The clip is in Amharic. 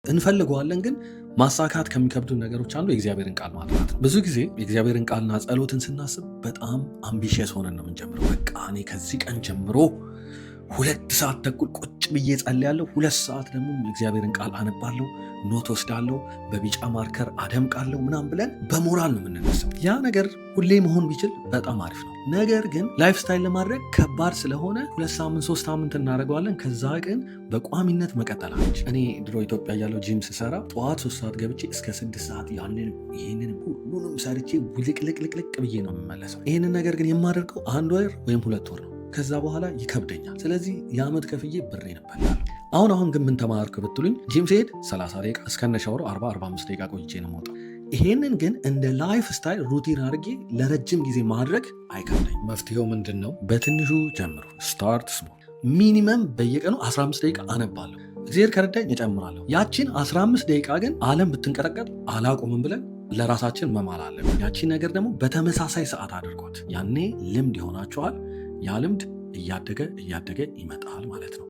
እንፈልገዋለን ግን ማሳካት ከሚከብዱ ነገሮች አንዱ የእግዚአብሔርን ቃል ማጥናት ነው። ብዙ ጊዜ የእግዚአብሔርን ቃልና ጸሎትን ስናስብ በጣም አምቢሽየስ ሆነን ነው የምንጀምረው። በቃ እኔ ከዚህ ቀን ጀምሮ 2 ሰዓት ተኩል ቁጭ ብዬ ጸልያለሁ፣ 2 ሰዓት ደግሞ የእግዚአብሔርን ቃል አነባለሁ፣ ኖት ወስዳለሁ፣ በቢጫ ማርከር አደምቃለሁ ምናምን ብለን በሞራል ነው የምንነሳው። ያ ነገር ሁሌ መሆን ቢችል በጣም አሪፍ ነው። ነገር ግን ላይፍ ስታይል ለማድረግ ከባድ ስለሆነ 2 ሳምንት 3 ሳምንት እናደርገዋለን። ከዛ ግን በቋሚነት መቀጠል አለች። እኔ ድሮ ኢትዮጵያ ያለው ጂም ስሰራ ጠዋት 3 ሰዓት ገብቼ እስከ 6 ሰዓት ይህንን ሁሉንም ሰርቼ ውልቅልቅልቅ ብዬ ነው የምመለሰው። ይህንን ነገር ግን የማደርገው 1 ወር ወይም 2 ወር ነው። ከዛ በኋላ ይከብደኛል። ስለዚህ የዓመት ከፍዬ ብሬን እበላለሁ። አሁን ግን ምን ተማርክ ብትሉኝ ጂም ሲሄድ 30 ደቂቃ እስከነ ሻወሩ 40-45 ደቂቃ ቆይቼ ነው የምወጣው። ይሄንን ግን እንደ ላይፍ ስታይል ሩቲን አድርጌ ለረጅም ጊዜ ማድረግ አይከብደኝ። መፍትሄው ምንድን ነው? በትንሹ ጀምሩ። ስታርት ስሞል። ሚኒመም በየቀኑ 15 ደቂቃ አነባለሁ። እግዚአብሔር ከረዳኝ እጨምራለሁ። ያቺን 15 ደቂቃ ግን ዓለም ብትንቀጠቀጥ አላቆምም ብለን ለራሳችን መማል አለብን። ያቺን ነገር ደግሞ በተመሳሳይ ሰዓት አድርጓት። ያኔ ልምድ ይሆናችኋል። ያ ልምድ እያደገ ይመጣል ማለት ነው።